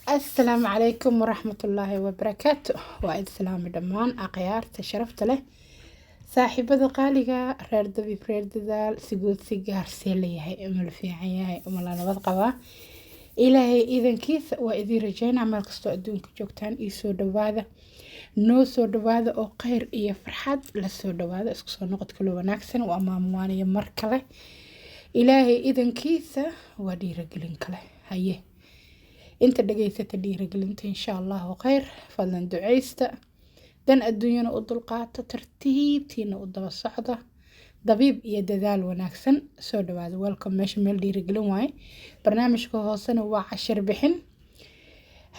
السلام عليكم ورحمة الله وبركاته. وإذ سلام دمان أقيار تشرفت له صاحبة قالقة رير دبي رير دال سجود سيجار سيلي هاي أمل في عياي أمل أنا بضقبة إلهي إذن كيس وإذي رجعنا عمل كستو أدونك جوكتان إيسو دواذا نو سو دواذا أو قير إيا فرحاد لسو دواذا اسكسو نقط كلو وناكسن وأمامواني مركلة إلهي إذن كيس ودي رجلين كله هايه inta dhageysata dhiirigelinta insha allahu khayr fadlan duceysta dan adduunyana u dulqaato tartiibtiina u daba socda dabiib iyo dadaal wanaagsan soo dhawaada welcome meesha meel dhiirigelin waaye barnaamijka hoosena waa cashir bixin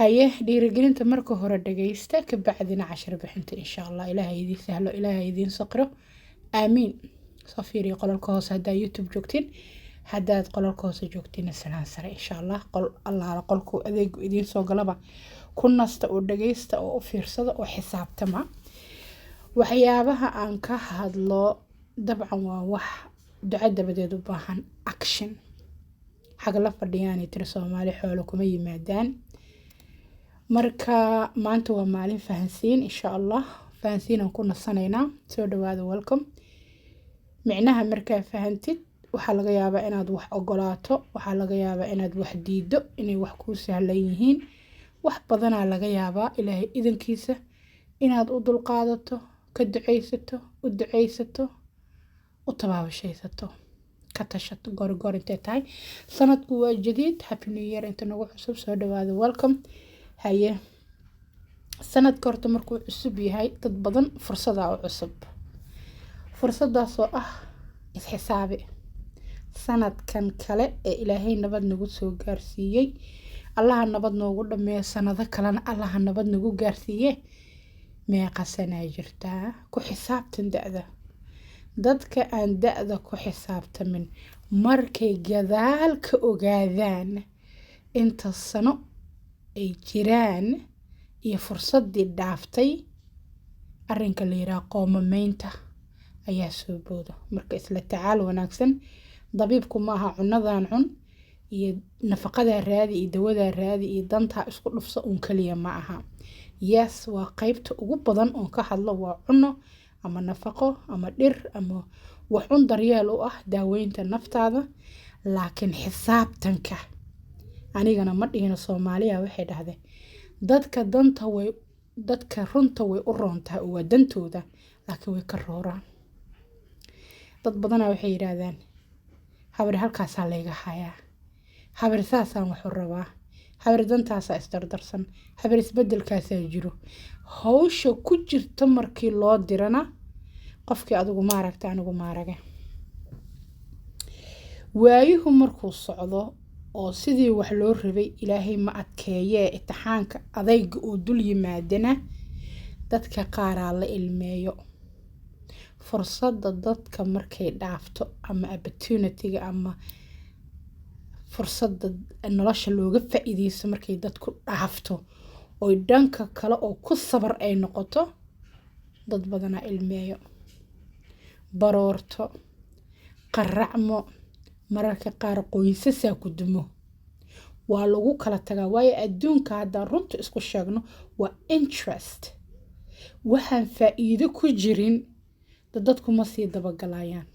haye dhiirigelinta marka hore dhageysta ka bacdina cashir bixinta insha allah ilaahay idin sahlo ilaahay idin saqro aamiin soo fiiriyo qolalka hoose haddaa youtube joogtiin haddaad qolalka hoose joogtiin salaan sare insha allah qol allaala qolku adeegu idiin soo galaba ku nasta oo dhageysta oo u fiirsada oo xisaabtama waxyaabaha aan ka hadlo dabcan waa wax duco dabadeed u baahan action xaga la fadhiyaan tiri Soomaali xoolo kuma yimaadaan marka maanta waa maalin fahansiin insha allah fahansiin aan ku nasanaynaa soo dhawaada welcome micnaha markaa fahantid waxaa laga yaabaa inaad wax ogolaato waxaa laga yaabaa inaad wax diido inay wax kuu sahlan yihiin wax badanaa laga yaabaa ilaahay idankiisa inaad u dulqaadato ka duceysato u tabaabashaysato ka tashato goor intay tahay sanadku waa jadiid happy new year inta nagu cusub soo dhawaada welcome haye sanadka horta markuu cusub yahay dad badan fursadaa u cusub fursadaasoo ah isxisaabi sanadkan kale ee ilaahay nabad nagu soo gaarsiiyay allaha nabad noogu dhameeyo sanado kalena allaha nabad nagu gaarsiiye meeqa sana jirtaa ku xisaabtan da'da dadka aan da'da ku xisaabtamin markay gadaal ka ogaadaan inta sano ay jiraan iyo fursadii dhaaftay arrinka la yiraahdo qoomamaynta ayaa soo boodo marka isla tacaal wanaagsan dabiibku maaha cunadan cun iyo nafaqada raadi iyo dawada raadi iyo danta isku dhufso un kaliya ma aha yes waa qaybta ugu badan oo ka hadlo waa cuno ama nafaqo ama dhir ama wax un daryeel u ah daaweynta naftaada laakiin xisaabtanka anigana ma dhigina Soomaaliya waxay dhahdeen dadka runta way u roontaa waa dantooda laakiin way ka rooraan dad badan waxay yiraahdaan habar halkaas laga hayaa habar saasaan wuxuu rabaa habar dantaas isdardarsan habar isbedelkaas jiro hawsha ku jirta markii loo dirana qofkii adigu ma aragta anigu ma arage waayuhu markuu socdo oo sidii wax loo rabay ilaahay ma adkeeyee imtixaanka adayga oo dul yimaadana dadka qaar la ilmeeyo fursada dadka markay dhaafto ama opportunity-ga ama fursada nolosha looga faa'iideysto markay dadku dhaafto oo dhanka kale oo ku sabar ay noqoto dad badan ilmeeyo baroorto qaracmo mararka qaar qoysasa ku dumo waa lagu kala tagaa waayo adduunka hadda runta isku sheegno waa interest waxaan faa'iido ku jirin dadku ma sii dabagalayaan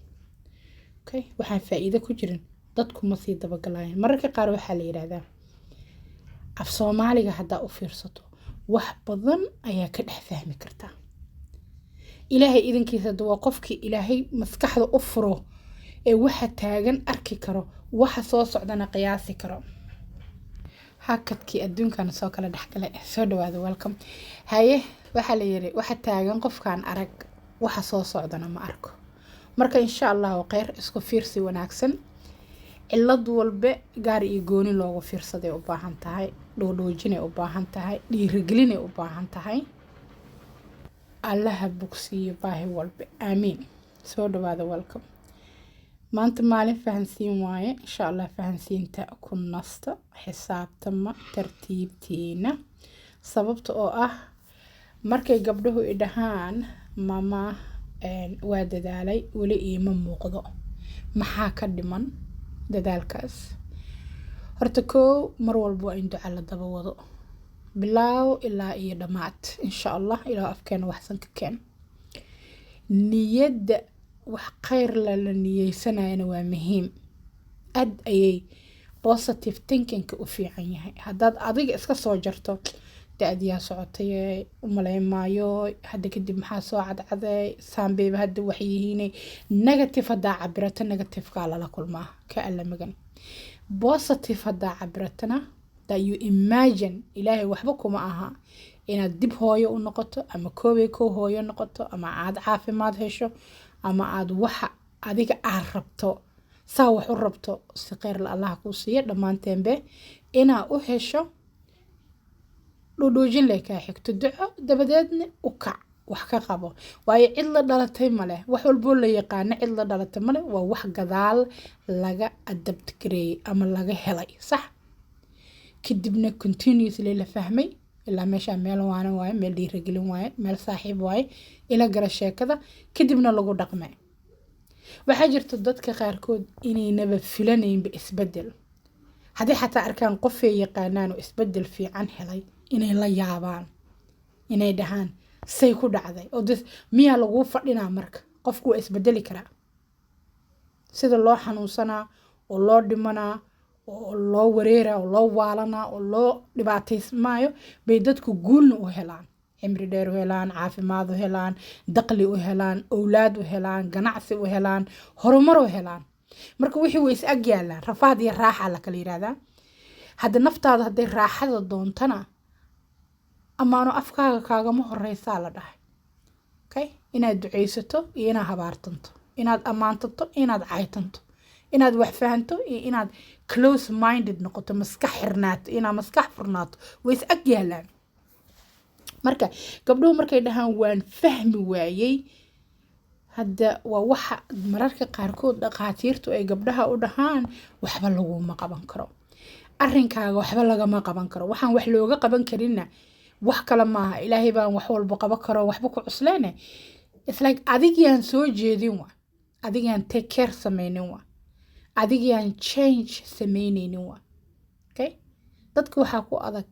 okay waxaan faa'iido ku jirin dadku ma sii dabagalayaan mararka qaar waxa la yiraahdaa af Soomaaliga hadda u fiirsato wax badan ayaa ka dhex fahmi kartaa ilaahay idinkiisa waa qofkii ilaahay maskaxda u furo ee waxa taagan arki karo waxa soo socdana qiyaasi karo hakadkii adduunkan soo kala dhaxgalay soo dhawaada welcome haye waxa la yiri waxa taagan qofkan arag waxa soo socdana ma arko marka insha Allah khayr isku fiirsi wanaagsan cilad walba gaar iyo gooni loogu fiirsaday u baahan tahay dhoodhoojinay u baahan tahay dhiirigelinay u baahan tahay allaha bogsiyo baahi walba aamiin soo dhawaada welcome maanta maalin fahansiin waaye insha Allah fahansiinta ku nasta xisaabtama tartiibtiina sababta oo ah markay gabdhuhu idhahaan mama waa dadaalay wali iima muuqdo maxaa ka dhiman dadaalkaas horta koo mar walba waa in duca la daba wado bilaaw ilaa iyo dhammaad insha allah ilaa afkeena waxsan ka keen niyadda wax khayr la niyeysanayana waa muhiim aad ayay positive thinking u fiican yahay haddaad adiga iska soo jarto da-diyaa socotay u maleymaayo hadda kadib maxaa soo cadcaday saambeyba hadda waxay yihiinay negative haddaa cabirato negative-kaa lala kulmaa ka alla magan positive haddaa cabiratana that you imagine ilaahay waxba kuma aha inaad dib hooyo u noqoto ama koobay kow hooyo noqoto ama aad caafimaad hesho ama aad waxa adiga aad rabto saa wax u rabto si khayr la allah kuu siiyo dhammaanteenbe inaa u hesho dhudhuujin leh kaa xigto duco dabadeedna u kac wax ka qabo waayo cid la dhalatay male wax walboo la yaqaano cid la dhalatay male waa wax gadaal laga adapt gareeyay ama laga helay sax kadibna continuously la fahmay ilaa meeshaa meel waana waaye meel dhiiragelin waaye meel saaxiib waaye ila gara sheekada kadibna lagu dhaqmay waxaa jirta dadka qaarkood inaynaba filanaynba isbedel haddii xataa arkaan qofay yaqaanaan oo isbedel fiican helay inay la yaabaan inay dhahaan say ku dhacday oo miyaa laguu fadhinaa marka qofku waa isbedeli karaa sida loo xanuunsanaa oo loo dhimanaa oo loo wareeraa oo loo waalanaa oo loo dhibaataysmaayo bay dadku guulna u helaan cimri dheer u helaan caafimaad u helaan daqli u helaan owlaad u helaan ganacsi u helaan horumar u helaan marka wixii way is ag yaalaan rafaad iyo raaxa la kala yiraahdaa hadda naftaada hadday raaxada doontana amaano afkaaga kaagama horeysaa la dhahay okay inaad duceysato iyo inaad habaartanto inaad ammaantato inaad caytanto inaad wax fahanto iyo inaad close minded noqoto maskax xirnaato inaad maskax furnaato way is ag yaalaan marka gabdhuhu markay dhahaan waan fahmi waayey hadda waa waxa mararka qaarkood dhaqaatiirtu ay gabdhaha u dhahaan waxba laguma qaban karo arrinkaaga waxba lagama qaban karo waxaan wax looga qaban karinna wax kale maaha ilaahay baan wax walba qaban karo waxba ku cusleene it's like adigiyaan soo jeedin wa adigiyaan take care sameynin wa adigiyaan change sameyneynin wa okay dadka waxaa ku adag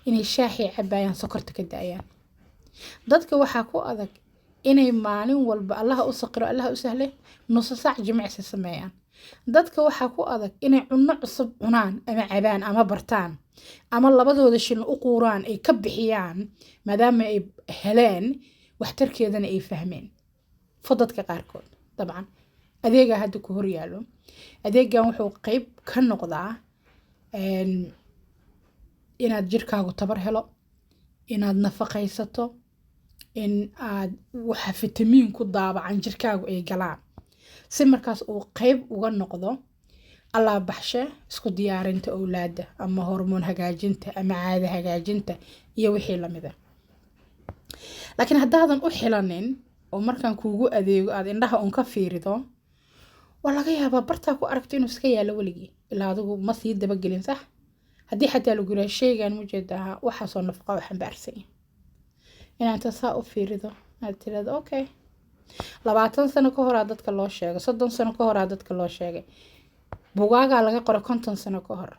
inay shaaxi cabayaan sokorta ka daayaan dadka waxaa ku adag inay maalin walba allah u saqiro allah u sahle nus saac jimicsi sameeyaan dadka waxaa ku adag inay cunno cusub cunaan ama cabaan ama bartaan ama labadooda shilin u quuraan ay ka bixiyaan maadaama ay heleen waxtarkeedana ay fahmeen fadadka qaarkood dabcan adeega hadda ku hor yaalo adeegan wuxuu qayb ka noqdaa inaad jirkaagu tabar helo inaad nafaqaysato in aad waxa fitamiin ku daabacan jirkaagu ay galaan si markaas uu qayb uga noqdo allah baxshe isku diyaarinta awlaada ama hormoon hagaajinta ama caada hagaajinta iyo wixii lamid ah laakiin haddaadan u xilanin oo markaan kuugu adeego aad indhaha un ka fiirido waa laga yaabaa bartaa ku aragto inuu iska yaalo weligii ilaa adigu ma sii dabagelin sax haddii xataa lagu yiraahdo sheygan mujeedaa waxaasoo nafaqa u xambaarsan yahay inaad saa u fiirido aad tirahdo okay 20 sano ka hor dadka loo sheegay 30 sano ka hor dadka loo sheegay bugaaga laga qoray 50 sano ka hor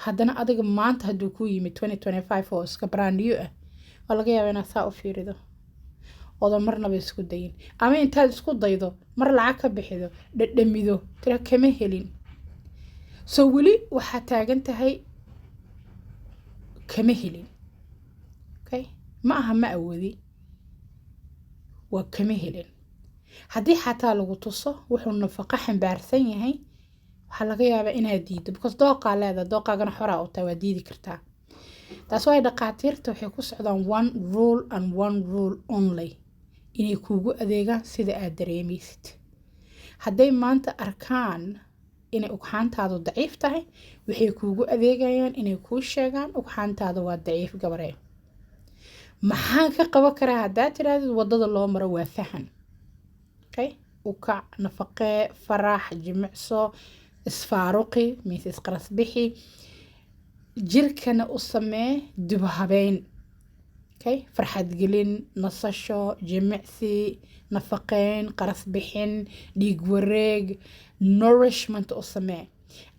haddana adiga maanta hadduu ku yimid 2025 oo iska brand new ah oo laga yaabaa inaad saa u fiirido oo marnaba isku dayin ama intaad isku daydo mar lacag ka bixido dhadhamido tira kama helin soo weli waxaa taagan tahay kama helin okay ma aha ma awoodi waa kama helin haddii xataa lagu tuso wuxuu nafaqo xambaarsan yahay waxaa laga yaabaa inaad diido because dooqaa leeda dooqaagana xoraa u tahay waa diidi kartaa taas waa dhaqaatiirta waxay ku socdaan one rule and one rule only inay kuugu adeegaan sida aad dareemaysid hadday maanta arkaan inay ugxaantaadu daciif tahay waxay kuugu adeegayaan inay kuu sheegaan ugxaantaadu waa daciif gabaree maxaan ka qaban karaa haddaad tirahdid wadada loo maro waa fahan okay ukac nafaqee farax jimicso isfaaruqi mise isqarasbixi jirkana u samee dib habeyn okay farxad gelin nasasho jimicsi nafaqeyn qarasbixin dhiig wareeg nourishment u samee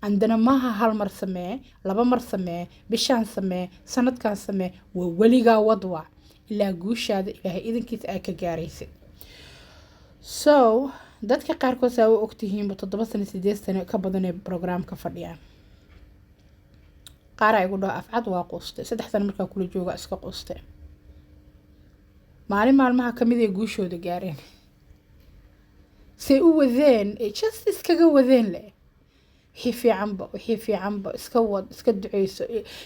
عندنا ماها هالمر سماه لبا مر سماه بشان سماه سند كان سماه ووليغا وضوع إلا قوش هذا إلهي إذن كيس آكا جاريسي so dadka qaarkood saa u ogtihiin ba 7 sano 8 sano ka badan ee programka fadhiyaan qaar ay ugu dhaw afcad waa quustay 3 sano markaa kula jooga iska quustay maalmaha kamid ee guushooda gaareen say u wadeen just iskaga wadeen leh wixii fiicanba iska wad iska duceyso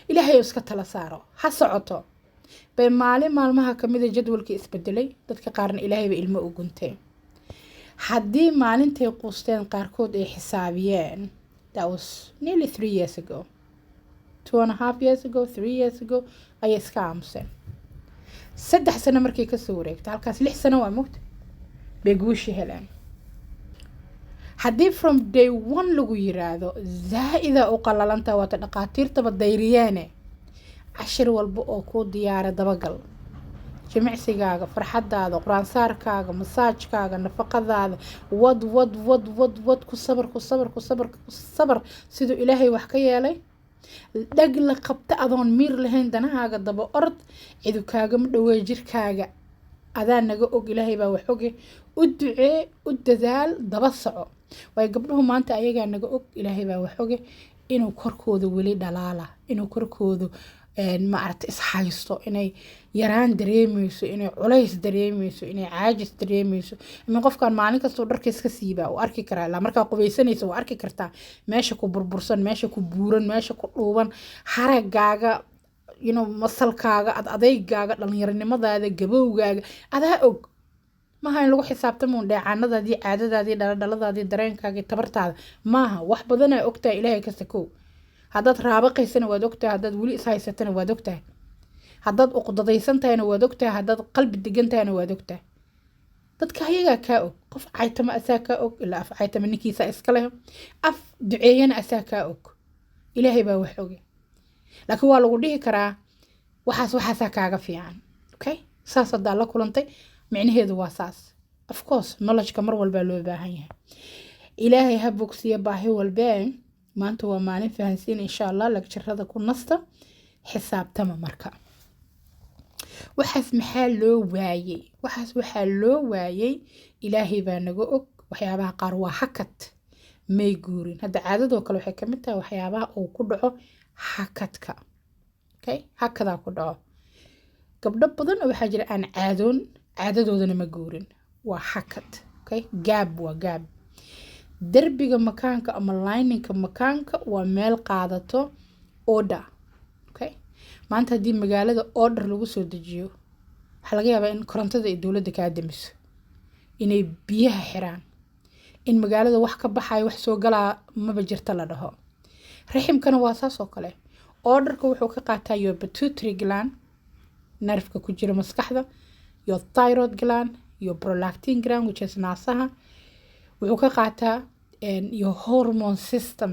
ilaahay iska tala saaro ha socoto bay maalmaha kamid ee jadwalkii isbedelay dadka qaarna ilaahay ba ilmo u guntay haddii maalintay quusteen qaarkood ay xisaabiyeen that was nearly 3 years ago 2.5 years ago 3 years ago ayay iska aamuseen 3 sano markay kasoo wareegtay halkaas 6 sano waa mugta bay guushi heleen haddii from day 1 lagu yiraahdo zaa'ida u qalalanta wata dhaqaatiirtaba dayriyeene cashir walba oo ku diyaara dabagal jimicsigaaga farxadaada quraan saarkaaga masaajkaaga nafaqadaada wad ku sabar sidoo ilaahay wax ka yeelay dhag la qabta adoon miir lahayn danahaaga daba orod cidu kaaga ma dhawee jirkaaga adaa naga og ilaahay baa wax oge u ducee u dadaal daba soco way gabdhuhu maanta ayagaa naga og ilaahay baa wax oge inuu korkooda weli dhalaala inuu korkooda ma aragtay isxaysto inay yaraan dareemayso inay culays dareemayso inay caajis dareemayso ama qofkan maalin kasta dharka iska siibaa oo arki karaa la markaa qubaysanayso waa arki kartaa meesha ku burbursan meesha ku buuran meesha ku dhuuban haragaaga masalkaaga adeygaaga dhalinyaronimadaada gabowgaaga adaa og maaha in lagu xisaabtamo dheecaanadaadii caadadaadii dhaladhaladaadii dareenkaagii tabartaada maaha wax badan ay ogtahay ilaahay kasta kow haddaad raabaqaysana waad ogtahay haddaad weli is haysatana waad ogtahay haddaad uqdadaysan tahayna waad ogtahay haddaad qalbi degan tahayna waad ogtahay dadka ayagaa kaa og qof caytama asaa kaa og ilaa af caytama ninkiisa iska leh af duceeyana asaa kaa og ilaahay baa wax oge laakiin waa lagu dhihi karaa waxaasaa kaaga fiican okay saas haddaa la kulantay micnaheedu waa saas of course knowledge-ka mar walbaa loo baahan yahay ilaahay ha bogsiya baahi walbee maanta waa maalin fahansiin insha allah lagjarada ku nasta xisaabtama marka waxaas waxaa loo waayay ilaahay baa naga og waxyaabaha qaar waa hakad may guurin hadda caadadoo kale waxay kamid tahay waxyaabaha uu ku dhaco hakadka okay hakadaa ku dhaco gabdho badan oo waxaa jira aan caadadoodana ma guurin waa hakad okay waa gaab derbiga makaanka ama lininka makaanka waa meel qaadato order okay maanta haddii magaalada order lagu soo dejiyo waxaa laga yaabaa in korontada ay dowladda kaa damiso inay biyaha xiraan in magaalada wax ka baxayo wax soo galaa maba jirta la dhaho raximkana waa saas oo kale orderka wuxuu ka qaataa your pituitary gland nerfka ku jira maskaxda your thyroid gland your prolactin gland which is naasaha wuxuu ka qaataa your hormone system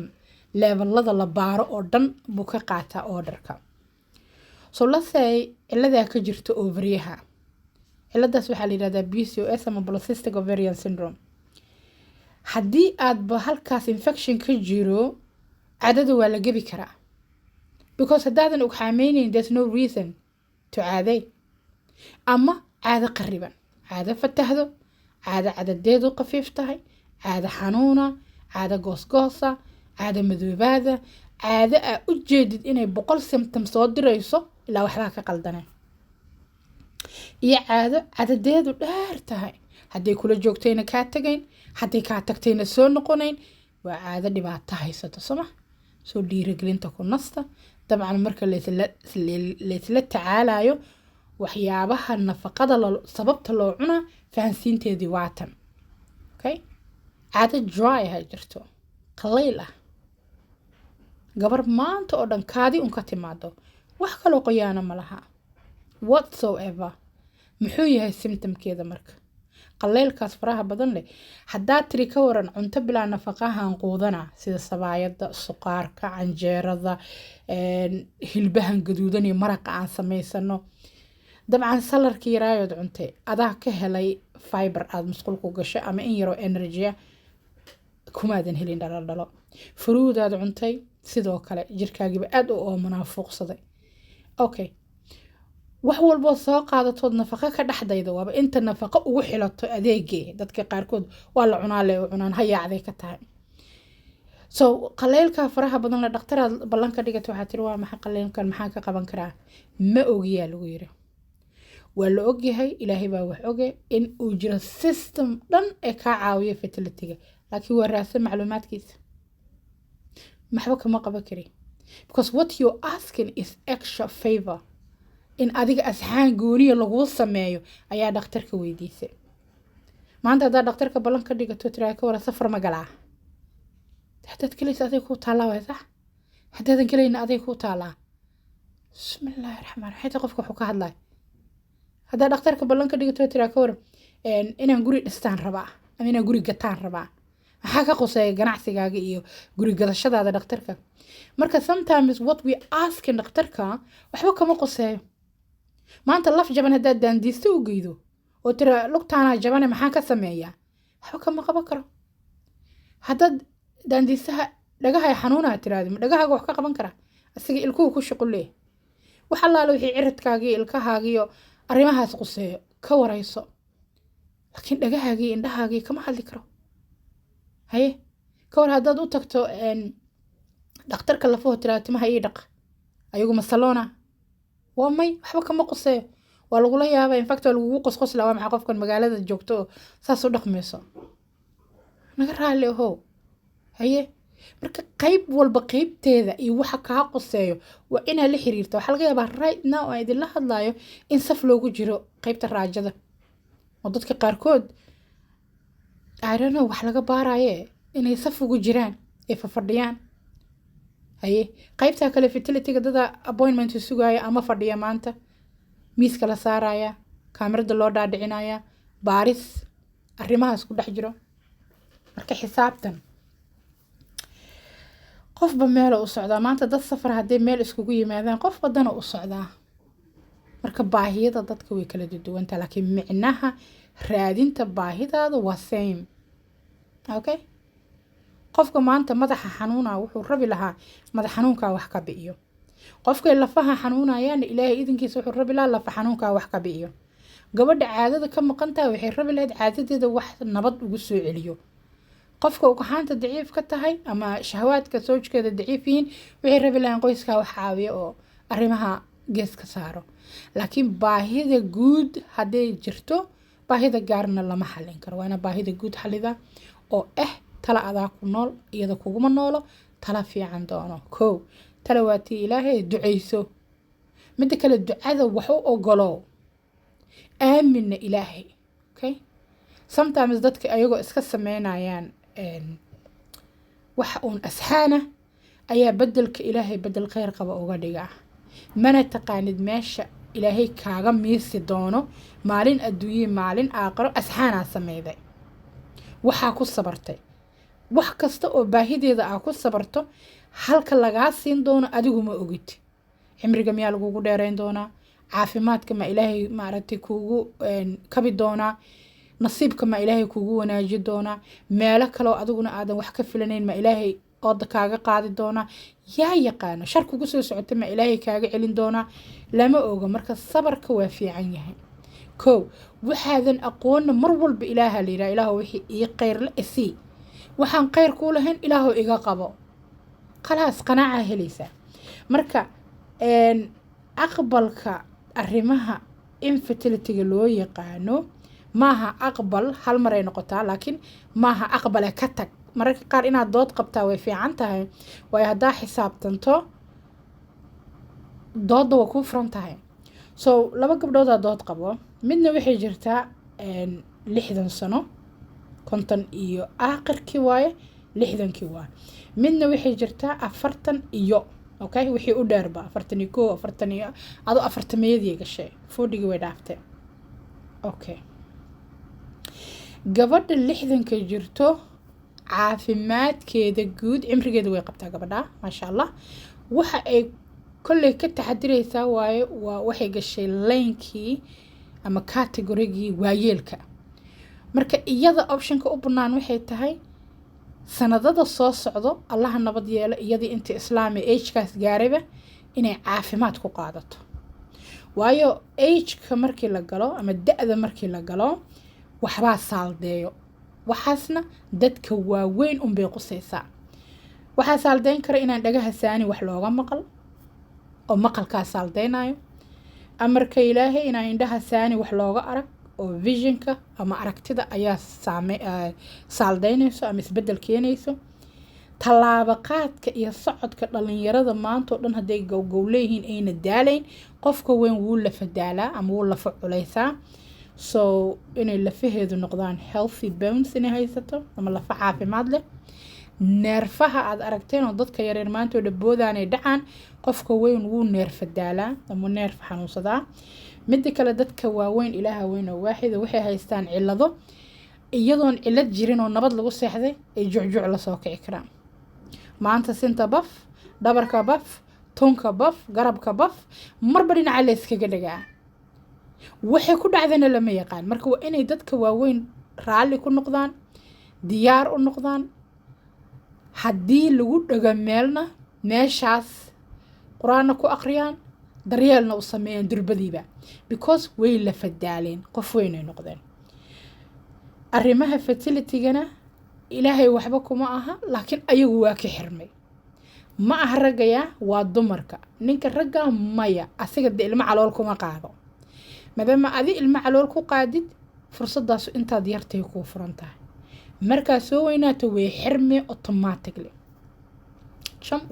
levelada la baaro oo dhan buu ka qaataa orderka so let's say ciladaa ka jirto ovaryaha ciladaas waxaa la yidhahdaa PCOS ama polycystic ovarian syndrome haddii aadba halkaas infection ka jiro caadada waa la gebi karaa because haddaadan og xaameynayn there's no reason to caaday ama caado qariban caado fatahdo caado cadadeedu qafiif tahay caado xanuuna caado goosgoosa caado madoobaada caado aa u jeedid inay 100 symptom soo dirayso ilaa waxbaa ka qaldanay iyo caado cadadeedu dheer tahay hadday kula joogtayna kaa tagayn hadday kaa tagtayna soo noqonayn waa caado dhibaato haysato soma soo dhiirigelinta ku nasta dabcan marka laysla tacaalayo waxyaabaha nafaqada sababta loo cunaa fahansiinteedii waatan okay caado dry ha jirto qalayl ah gabar maanta oo dhan kaadi un ka timaado wax kaloo qoyaana ma laha whatsoever muxuu yahay symptomkeeda marka qalaylkaas faraha badan leh haddaa tiri ka waran cunto bilaa nafaqahan quudana sida sabaayada suqaarka canjeerada hilbahan gaduudan iyo maraqa aan samaysano dabcan salarkii yaraayood cuntay adaa ka helay fiber aad musqul ku gasho ama in yaroo energy kumaadan helin dhalo furuudaad cuntay sidoo kale jirkaagiiba aad u oomanaa fuuqsaday okay wax walboo soo qaadatood nafaqo ka dhexdayda waaba inta nafaqo ugu xilato adeegee dadka qaarkood waa la cunaa lee cunaan hayaacday ka tahay so qaleylka faraha badan la dhaqtaraad ballan ka dhigato waxaa tiri waa maxaa qaleylkan maxaa ka qaban karaa ma ogiyaa lagu yiri waa la ogyahay ilaahay baa wax oge in uu jiro system dhan ee kaa caawiya fertilityga laakiin waa raadsan macluumaadkiisa maxba kama qaban kari because what you're asking is extra favor in adiga asxaan gooniya laguu sameeyo ayaa dhakhtarka weydiisay maanta haddaa dhakhtarka ballan ka dhigato tiraa ka wara safar ma galaa haddaad galaysa aday kuu taallaa waay sax haddaadan galayna aday kuu taallaa bismillaahi raxmaan raxiim qofka wuxuu ka hadlaya haddaa dhakhtarka ballan ka dhigato tiraa ka war inaan guri dhistaan rabaa ama inaan guri gataan rabaa maxaa ka quseeya ganacsigaaga iyo guri gadashadaada dhakhtarka marka sometimes what we asking dhakhtarka waxba kama quseeyo maanta laf jaban haddaad daandiista u geydo oo tira lugtaanaa jabane maxaa ka sameeyaa waxba kama qaban karo haddaad daandiistaha dhagaha xanuunaa tiraadi ma dhagahaaga wax ka qaban karaa asiga ilkuhu ku shuqul leeh wax allaale wixii ciridkaagiiyo ilkahaagiiyo arrimahaas quseeyo ka warayso laakiin dhagahaagii indhahaagii kama hadli karo haye ka war haddaad u tagto dhakhtarka lafaho tiraa timaha ii dhaq ayagu masaloona waa may waxba kama quseeyo waa lagula yaaba infact waa lagugu qosqosla waa maxaa qofkan magaalada joogto oo saas u dhaqmayso naga raalli ahow haye marka qayb walba qaybteeda iyo waxa kaa quseeyo waa inaad la xiriirto waxaa laga yaabaa right now aan idinla hadlaayo in saf loogu jiro qaybta raajada oo dadka qaarkood I don't know wax laga baaraaye inay saf ugu jiraan ay fadhiyaan haye qaybta kale fertilityga dada appointment sugaya ama fadhiya maanta miiska la saaraya kaamirada loo dhaadhicinaya baaris arrimahaas ku dhex jiro marka xisaabtan qofba meel u socdaa maanta dad safar hadday meel iskugu yimaadaan qof badana u socdaa marka baahiyada dadka way kala duwantaa laakiin micnaha raadinta baahidaada waa same okay qofka maanta madaxa xanuuna wuxuu rabi lahaa madax xanuunka wax ka bi'iyo qofka lafaha xanuunayaan ilaahay idinkiisa wuxuu rabi lahaa lafa xanuunka wax ka bi'iyo gabadha caadada ka maqantaa waxay rabi lahayd caadadeeda wax nabad ugu soo celiyo qofka uu gaxaanta daciif ka tahay ama shahawaadka soojkeeda daciif yihiin waxay rabi lahayn qoyska wax caawiya oo arrimaha gees ka saaro laakiin baahida guud hadday jirto baahida gaarna lama xallin karo waana baahida guud xallida oo tala adaa ku nool iyada kuguma noolo tala fiican doono kow tala waa tii ilaahay ducayso midda kale ducada wax u ogolo aaminna ilaahay okay sometimes dadka ayagoo iska sameynayaan wax uun asxaana ayaa bedelka ilaahay bedel kheyr qaba uga dhigaa mana taqaanid meesha ilaahay kaaga miisi doono maalin adduunye maalin aakhiro asxaanaa sameyday waxaa ku sabartay wax kasta oo baahideeda aa ku sabarto halka lagaa siin doono adigu ma ogid cimriga miyaa lagugu dheerayn doonaa caafimaadka ma ilaahay maaragtay kuugu kabi doonaa nasiibka ma ilaahay kuugu wanaaji doonaa meelo kaleo adiguna aadan wax ka filanayn ma ilaahay ooda kaaga qaadi doonaa yaa yaqaano shar kugu soo socota ma ilaahay kaaga celin doonaa lama oga marka sabarka waa fiican yahay kow waxaadan aqoonna mar walba ilaaha la yidhaha ilaahu wixii ii kheyr la isii waxaan kheyr kuu lahayn ilaahu iga qabo khalaas qanaaca helaysaa marka aqbalka arrimaha infertilityga loo yaqaano maaha aqbal hal mar ay noqotaa laakiin maaha aqbale ka tag mararka qaar inaad dood qabtaa way fiican tahay waayo haddaa xisaabtanto doodda waa kuu furan tahay so laba gabdhoodaa dood qabo midna waxay jirtaa 60 sano 50 iyo aakhirkii waaye 60kii waa midna waxay jirtaa 40 iyo okay wixii u dheerba 41 40 iyo ado 40meedii gashay 40gii way dhaaftay okay gabadha 60ka jirto caafimaadkeeda guud cimrigeeda way qabtaa gabadha maasha Allah waxa ay kolley ka taxadiraysaa waaye waa waxay gashay lane-kii ama category-gii waayeelka marka iyada optionka u bannaan waxay tahay sanadada soo socdo allaha nabad yeelo iyadii inta islaami agekaas gaarayba inay caafimaad ku qaadato waayo ageka markii la galo ama da-da markii la galo waxbaa saaldeeyo waxaasna dadka waaweyn unbay qusaysaa waxaa saaldeyn kara inaan dhagaha saani wax looga maqal oo maqalkaa saaldeynayo amarka ilaahay inaan indhaha saani wax looga arag oo visionka ama aragtida ayaa saaldeynayso ama isbedel keenayso tallaabaqaadka iyo socodka dhalinyarada maanta oo dhan hadday gowgow leeyihiin ayna daalayn qofka weyn wuu lafa daalaa ama wuu lafa culeysaa so inay lafaheedu noqdaan healthy bones inay haysato ama lafa caafimaad leh neerfaha aad aragteen oo dadka yareer maanta oo dhaboodaanay dhacaan qofka weyn wuu neerfa daalaa ama neerfa xanuunsadaa midda kale dadka waaweyn ilaaha weyn oo waaxida waxay haystaan cillado iyadoon cillad jirin oo nabad lagu seexday ay jucjuc la soo kici karaan maanta sinta baf dhabarka baf tunka baf garabka baf marba dhinaca la iskaga dhagaa waxay ku dhacdana lama yaqaan marka waa inay dadka waaweyn raalli ku noqdaan diyaar u noqdaan haddii lagu dhago meelna meeshaas qur-aanna ku aqriyaan daryeelna u sameeyaan durbadiiba because way la fadaaleen qof weynay noqdeen arrimaha fertilitygana ilaahay waxba kuma aha laakiin ayagu waa ka xirmay ma aha raggaya waa dumarka ninka ragga maya asiga de ilmo calool kuma qaado maadaama adi ilmo calool ku qaadid fursaddaas intaad yartay kuu furan tahay markaa soo weynaato way xirmee automatically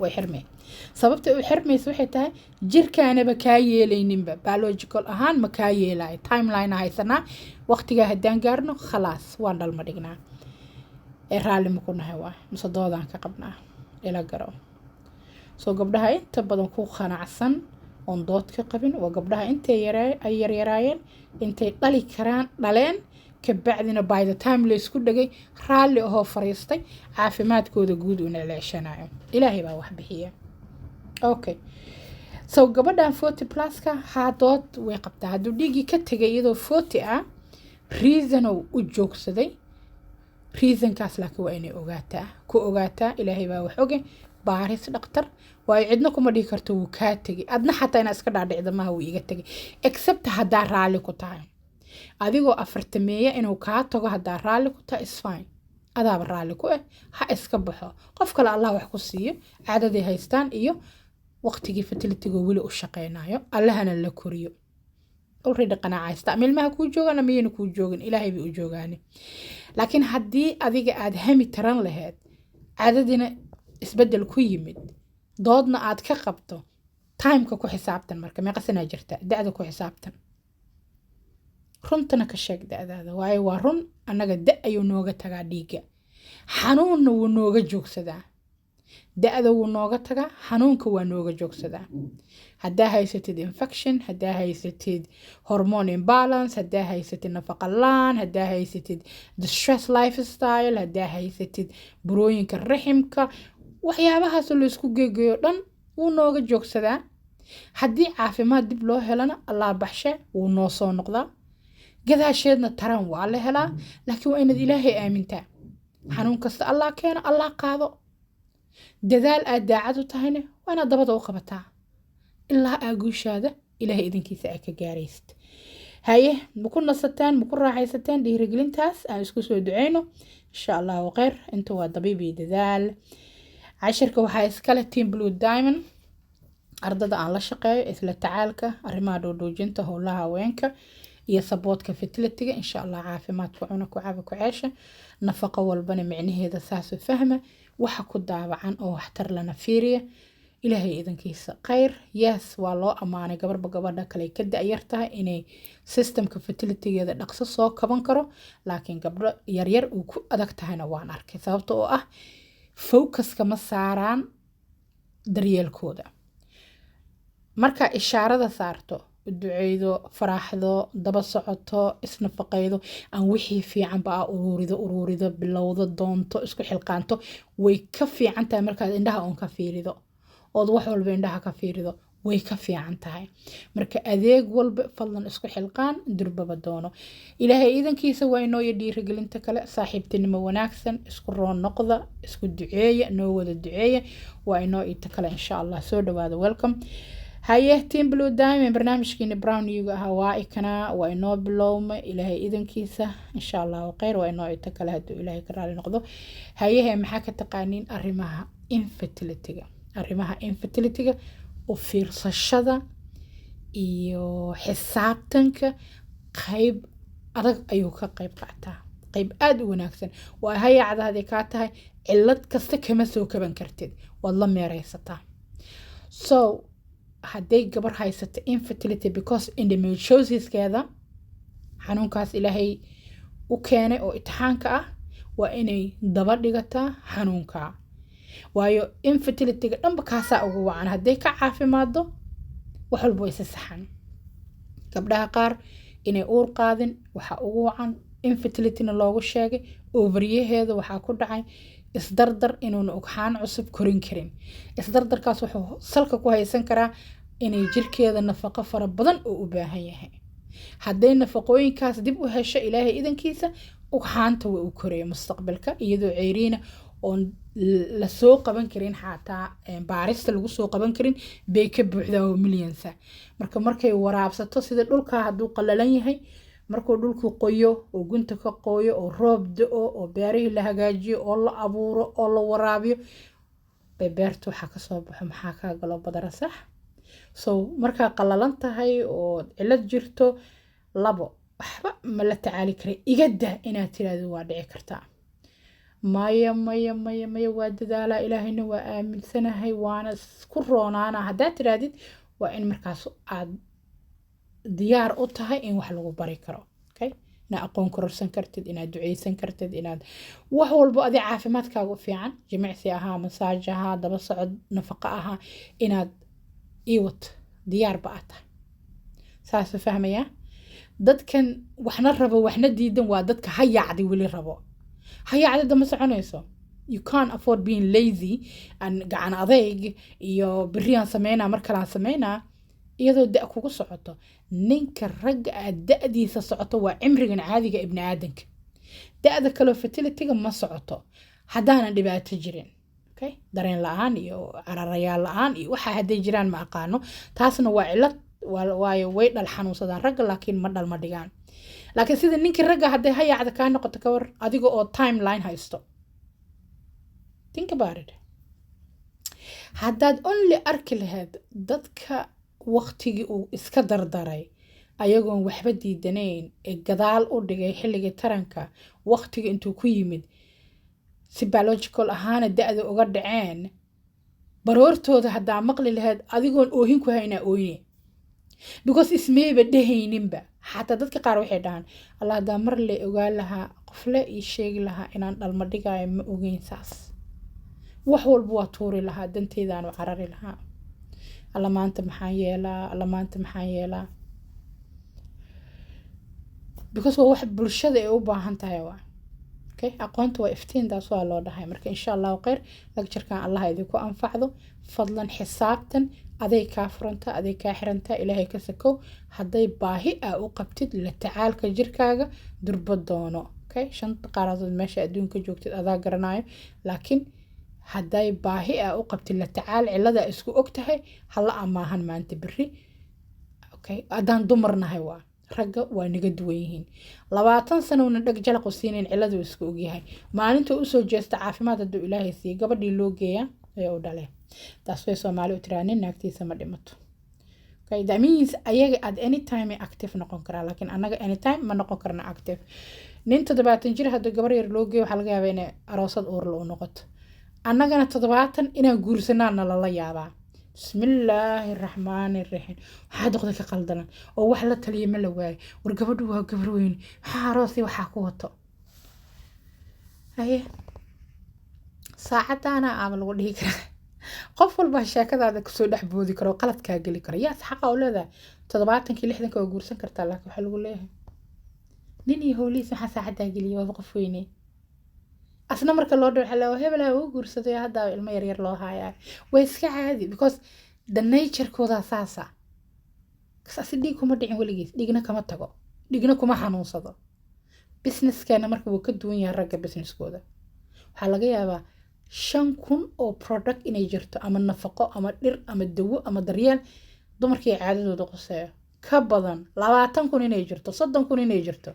way xirmee sababta u xirmaysa waxay tahay jirkaanaba kaa yeelayninba biological ahaan ma kaa yeelayo timeline haysanaa waqtigaa haddaan gaarno khalaas waan dhalma dhignaa ee raalli ma ku nahay waa mise doodaan ka qabnaa ila garo soo gabdhaha inta badan ku qanacsan oon dood ka qabin waa gabdhaha intay yaryaraayeen intay dhali karaan dhaleen kabacdina by the time la isku dhagay raalli ahoo fariistay caafimaadkooda guud una leeshanayo ilaahay baa wax bixiya okay so gabadhan 40 pluska haadood way qabtaa hadduu dhiigii ka tegay iyadoo 40 ah reason u joogsaday reasonkaas laakiin waa inay ogaataa ilaahay baa wax oge baaris dhaqtar waayo cidna kuma dhihi karto wuu kaa tegay adna xataa inaa iska dhaadhicda maaha wuu iga tegay except haddaa raalli ku tahay adigoo afartameeya inuu kaa tago haddaa raalli ku tahay is fine adaaba raalli ku ha iska baxo qof kale allah wax ku siiyo caadaday haystaan iyo waqtigii fertilityga weli u shaqeynayo allahana la koriyo already qanaacaysta ama ilmaha kuu joogaan ama iyana kuu joogin ilaahay bay u joogaani laakiin haddii adiga aad hami taran lahayd caadadiina isbedel ku yimid doodna aad ka qabto timeka ku xisaabtan marka meeqa sanaa jirta da-da ku xisaabtan runtana ka sheeg da-daada waayo waa run annaga da ayuu nooga tagaa dhiigga xanuunna wuu nooga joogsadaa da-da wuu nooga tagaa xanuunka waa nooga joogsadaa haddaa haysatid infection haddaa haysatid hormone imbalance haddaa haysatid nafaqa laan haddaa haysatid distress lifestyle haddaa haysatid burooyinka raximka waxyaabahaasoo laysku geegayo dhan wuu nooga joogsadaa haddii caafimaad dib loo helana allah baxshe wuu noo soo noqdaa gadaasheedna taran waa la helaa laakiin waa inaad ilaahay aamintaa xanuun kasta allah keeno allah qaado dadaal aad daacad u tahayna waa inaad dabada u qabataa ilaa aa guushaada ilaahay idinkiisa aa ka gaaraysid haye maku nasataan maku raaxaysataan dhiirigelintaas aan isku soo duceyno insha allahu kheyr inta waa dabiib iyo dadaal cashirka waxaa iskale team blue diamond ardada aan la shaqeeyo isla tacaalka arrimaha dhoodhoojinta howlaha haweenka iyo saboodka fertilityga insha allah caafimaadku cuna ku caba ku ceesha nafaqo walbana micnaheeda saas u fahma waxa ku daawacan oo waxtar lana fiiriya ilaahay idankiisa kheyr yes waa loo amaanay gabarba gabadha kale ka da-yar tahay inay systemka fertilitygeeda dhaqso soo kaban karo laakiin gabdho yaryar uu ku adag tahayna waan arkay sababta oo ah focuska ma saaraan daryeelkooda marka ishaarada saarto duceydo faraxdo daba socoto isnafaqeydo aan wixii fiicanba aa uruurido bilowdo doonto isku xilqaanto way ka fiican tahay markaad indhaha uun ka fiirido ood wax walba indhaha ka fiirido way ka fiican tahay marka adeeg walba fadlan isku xilqaan durbaba doono ilaahay idankiisa waa inoo iyo dhiirigelinta kale saaxiibtinimo wanaagsan isku roon noqda isku duceeya noo wada duceeya waa inoo inta kale insha allah soo dhawaada welcome haye team blue diamond barnaamijkiina brown yuga ahaa waa ikana waa inoo bilowma ilaahay idankiisa insha allah khayr waa inoo inta kale hadduu ilaahay ka raali noqdo hayehe maxaa ka taqaaniin arrimaha infertilityga u fiirsashada iyo xisaabtanka qayb adag ayuu ka qayb qaataa qayb aad u wanaagsan waa hayacda haday kaa tahay cillad kasta kama soo kaban kartid waad la meeraysataa so hadday gabar haysato infertility because endometriosiskeeda xanuunkaas ilaahay u keenay oo itixaanka ah waa inay daba dhigataa xanuunka waayo infertilityga dhanba kaasaa ugu wacan hadday ka caafimaado wax walba way saxan gabdhaha qaar inay uur qaadin waxa ugu wacan infertilityna loogu sheegay ovaryaheeda waxaa ku dhacay isdardar inuuna ugxaan cusub korin karin isdardarkaas wuxuu salka ku haysan karaa inay jirkeeda nafaqo fara badan oo u baahan yahay hadday nafaqooyinkaas dib u hesho ilaahay idankiisa ugxaanta waa u koraya mustaqbalka iyadoo ceyriina oon la soo qaban karin xataa baarista lagu soo qaban karin bay ka buuxdaa oo milyansa markay waraabsato sida dhulka hadduu qallalan yahay markuu dhulku qoyo oo gunta ka qoyo oo roob da'o oo beerihii la hagaajiyo oo la abuuro oo la waraabiyo bay beertu waxaa kasoo baxo maxaa kaa galo badara sax so markaa qallalan tahay oo cillad jirto labo waxba ma la tacaali karay igada inaad tiraahdo waa dhici kartaa maya waa dadaalaa ilaahayna waa aaminsanahay waana isku roonaana haddaad tirahdid waa in markaas aad diyaar u tahay in wax lagu bari karo okay inaad aqoon kororsan kartid inaad duceysan kartid inaad wax walbo adi caafimaadkaaga u fiican jimicsi ahaa masaaj ahaa daba socod nafaqo ahaa inaad iwat diyaarba aad tahay saas fahmaya dadkan waxna rabo waxna diidan waa dadka hayacdi weli rabo hayacdada ma soconayso you can't afford being lazy and gacan adayg iyo beriyan sameynaa mar kalaan sameynaa iyadoo da kugu socoto ninka ragga aad da'diisa socoto waa cimrigan caadiga ibni aadanka da'da kaloo fertilityga ma socoto haddaanan dhibaato jirin okay dareen la-aan iyo cararayaal la-aan iyo waxa hadday jiraan ma aqaano taasna waa cillad waayo way dhal xanuunsadaan ragga laakiin ma dhal ma dhigaan laakiin sida ninkii ragga hadday hayacda kaa noqoto ka war adiga oo timeline haysto think about it haddaad only arki lahayd dadka waqtigii uu iska dardaray ayagoon waxba diidanayn ee gadaal u dhigay xilligii taranka waqtiga intuu ku yimid si biological ahaana da'da uga dhaceen baroortooda haddaa maqli lahayd adigoon oohin ku haynaa ooyne because ismayba dhehayninba xataa dadka qaar waxay dhahaan allah haddaa mar le ogaan lahaa qofle ii sheegi lahaa inaan dhalma dhigaayo ma ogeyn saas wax walba waa tuuri lahaa danteydaan u carari lahaa alla maanta maxaan yeelaa because waa wax bulshada ay u baahan tahay waa okay aqoonta waa iftiintaas waa loo dhahay marka insha allahu khayr lagjarkan allah idinku anfacdo fadlan xisaabtan aday kaa furanta aday kaa xiranta ilaahay ka sakow hadday baahi aa u qabtid la tacaalka jirkaaga durba doono okay shanta qaaradood meesha adduunka joogtid adaa garanayo laakiin hadday baahi aa u qabtid la tacaal cillada isku og tahay hala amaahan maanta beri okay haddaan dumarnahay waa ragga waa naga duwan yihiin 20 sanona dhag jalaq u siinayn cilladu isku ogyahay maalinta u soo jeesta caafimaad hadduu ilaahay siiyo gabadhii loo geeyaa ayaa u dhalee taas way Soomaali u tiraanin naagtiisa ma dhimato okay that means ayaga at any time active noqon karaa laakiin anaga anytime ma noqon karna active nin 70 jir hadduu gabar yar loo geeyo waxa laga yaabaa inay aroosad uur la noqoto annagana 70 inaan guursanaana la yaabaa bismillaahi raxmaani raxiim waxaa doqda ka qaldanan oo wax la taliya ma la waayo war gabadhu waa gabar weyn waxaa aroosi waxaa ku wato haye saacadaana aaba lagu dhihi karaa qof walba sheekadaada kusoo dhex boodi karo qaladkaa geli karo yaas xaqa u leedahay 70-kii 60-ka waa guursan kartaa laakiin waxaa lagu leeyahay nin iyo howliis maxaa saacadaa geliya waaba qof weyne asna marka loo dhaw xalaa hebel uu guursaday hadda ilmo yar yar loo haayaa way iska caadi because the nature kooda saasa kasaasi dhiig kuma dhicin weligiis dhiigna kama tago dhiigna kuma xanuunsado businesskeena marka wuu ka duwan yahay ragga businesskooda waxaa laga yaabaa 5,000 oo product inay jirto ama nafaqo ama dhir ama dawo ama daryeel dumarkii caadadooda quseeyo ka badan 20,000 inay jirto 30,000 inay jirto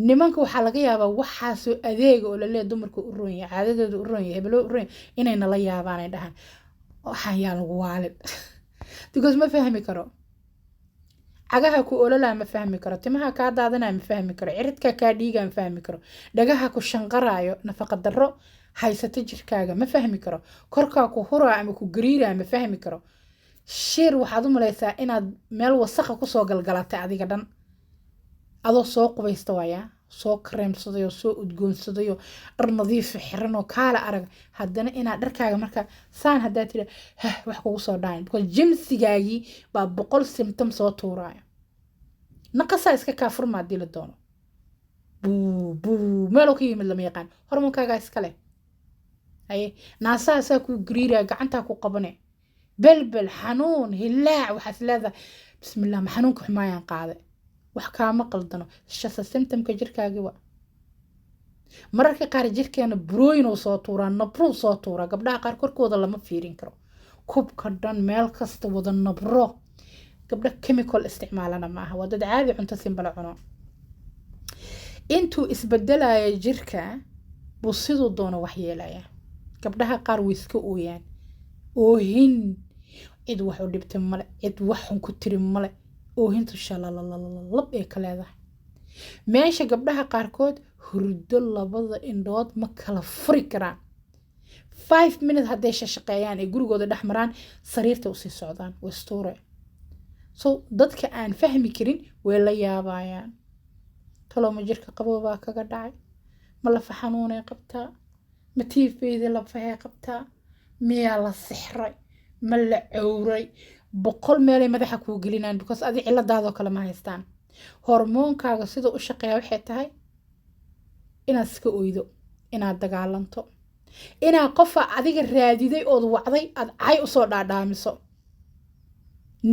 nimanka waxaa laga yaabaa waxaasoo adeega oo la leeyahay dumarka u roon yahay caadadooda u roon yahay hebelo u roon inay nala yaabaan ay dhahaan waxaan yaa lagu waalid because ma fahmi karo cagaha ku ololaa ma fahmi karo timaha kaa daadanaa ma fahmi karo ciridka kaa dhiigaa ma fahmi karo dhagaha ku shanqaraayo nafaqa darro haysata jirkaaga ma fahmi karo korkaa ku huraa ama ku gariiraa ma fahmi karo shir waxaad u malaysaa inaad meel wasaqa kusoo galgalatay adiga dhan adoo soo qubaysta waayaa soo kareemsadayo soo udgoonsadayo dhar nadiif xiran oo kaala arag haddana inaad dharkaaga marka saan haddaad tira wax kugu soo dhacayn because jimsigaagii baa 100 symptom soo tuuraayo naqasaa iska kaafurma haddii la doono buu meeloo ka yimid lama yaqaan hormoonkaagaa iska leh haye naasaha saa kuu gariiraya gacantaa ku qabane belbel xanuun hilaac waxaas leedahay bismillah ma xanuunka xumaayaan qaade wax kaama qaldano shasa symptomka jirkaagii waa mararka qaar jirkeena burooyin oo soo tuuraa nabro soo tuuraa gabdhaha qaar korkooda lama fiirin karo kubka dhan meel kasta wada nabro gabdha chemical isticmaalana maaha waa dad caadi cunto simbala cuno intuu isbedelaya jirka buu siduu doono wax yeelaya gabdhaha qaar way iska ooyaan oohin cid wax u dhibtay male cid wax xun ku tiri male oohintu shalalalab ee ka leedahay meesha gabdhaha qaarkood hurdo labada indhood ma kala furi karaan 5 minutes hadday shaqeeyaan ee gurigooda dhex maraan sariirta usii socdaan wastuure so dadka aan fahmi karin way la yaabayaan talooma jirka qaboobaa kaga dhacay ma lafa xanuunay qabtaa ma tiifeydii lafahay qabtaa miyaa la sixray ma la cowray 100 meelay madaxa kuu gelinaan because adi ciladaadoo kale ma haystaan hormoonkaaga sida u shaqeeya waxay tahay inaad iska oydo inaad dagaalanto inaad qofa adiga raadiday ood wacday aad cay usoo dhaadhaamiso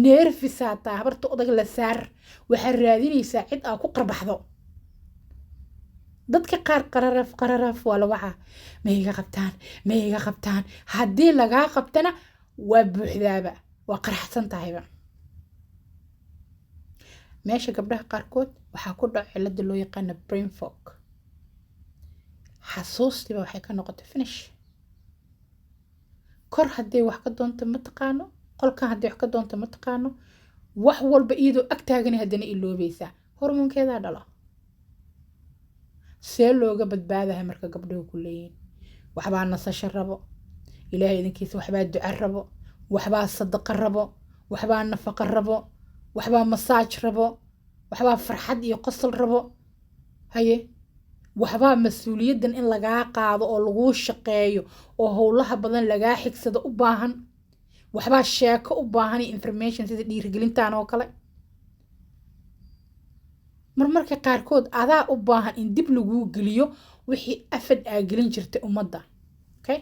neerfisaa taa habarta odaga la saar waxaad raadinaysaa cid aad ku qarbaxdo dadka qaar qararaf waa la wacaa ma iga qabtaan haddii lagaa qabtana waa buuxdaaba waa qaraxsan tahayba meesha gabdhaha qaarkood waxaa ku dhaco cilada loo yaqaano brain fog xasuustiiba waxay ka noqotay finish kor haddii wax ka doonto ma taqaano qolkan haddii wax ka doonto ma taqaano wax walba iyadoo ag taagani haddana iloobaysaa hormoonkeedaa dhalo see looga badbaadahay marka gabdhuhu ku leeyihiin waxbaa nasasho rabo ilaahay idinkiisa waxbaa duca rabo waxbaa sadaqa rabo waxbaa nafaqa rabo waxbaa masaaj rabo waxbaa farxad iyo qosol rabo haye waxbaa mas-uuliyadan in lagaa qaado oo laguu shaqeeyo oo howlaha badan lagaa xigsado u baahan waxbaa sheeko u baahan iyo information sida dhiirigelintaan oo kale marmarka qaarkood adaa u baahan in dib laguu geliyo wixii afad aa gelin jirtay ummadda okay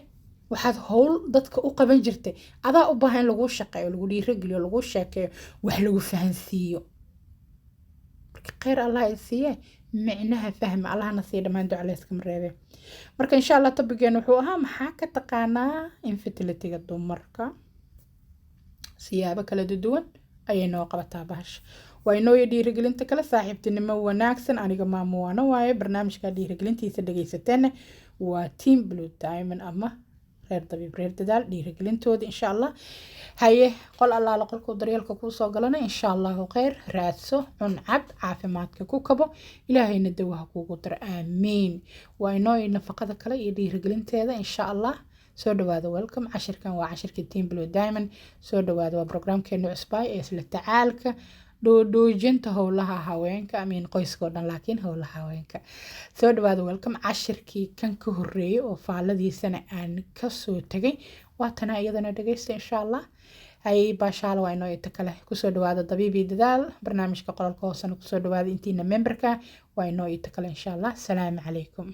waxaad howl dadka u qaban jirtay adaa u baahan in laguu shaqeeyo lagu dhiirigeliyo laguu sheekeeyo wax lagu fahansiiyo marka khayr allah ay siiye micnaha fahma allahna sii dhammaan ducalayskama reebe marka insha allah topigeena wuxuu ahaa maxaa ka taqaanaa infertilityga dumarka siyaabo kala duwan ayay noo qabataa bahasha waa inoo dhiirigelinta kale saaxiibtinimo wanaagsan aniga maamuwaana waaye barnaamijka dhiirigelintiisa dhagaysateena waa team blue diamond ama reer dabiib reer dadaal dhiirigelintooda insha allah haye qol allaala qolkuu daryeelka kuu soo galana insha allahu khayr raadso cuncab caafimaadka ku kabo ilaahayna dawaha kuugu daro aamiin waa inoo nafaqada kale iyo dhiirigelinteeda insha allah soo dhawaada welcome cashirkan waa cashirka team blue diamond soo dhawaada waa programkeenu cusbaay ee isla tacaalka dhoojinta howlaha haweenka amiin qoyska oo dhan laakiin howlaha haweenka soo dhawaada welcome cashirkii kan ka horeeyay oo faaladiisana aan kasoo tagay waatana iyadana dhagaysta insha allah hay baashaala waa inoo inta kale kusoo dhawaada dabiibi dadaal barnaamijka qolalka hoosena kusoo dhawaada intiina memberka waa inoo inta kale insha allah salaamu calaykum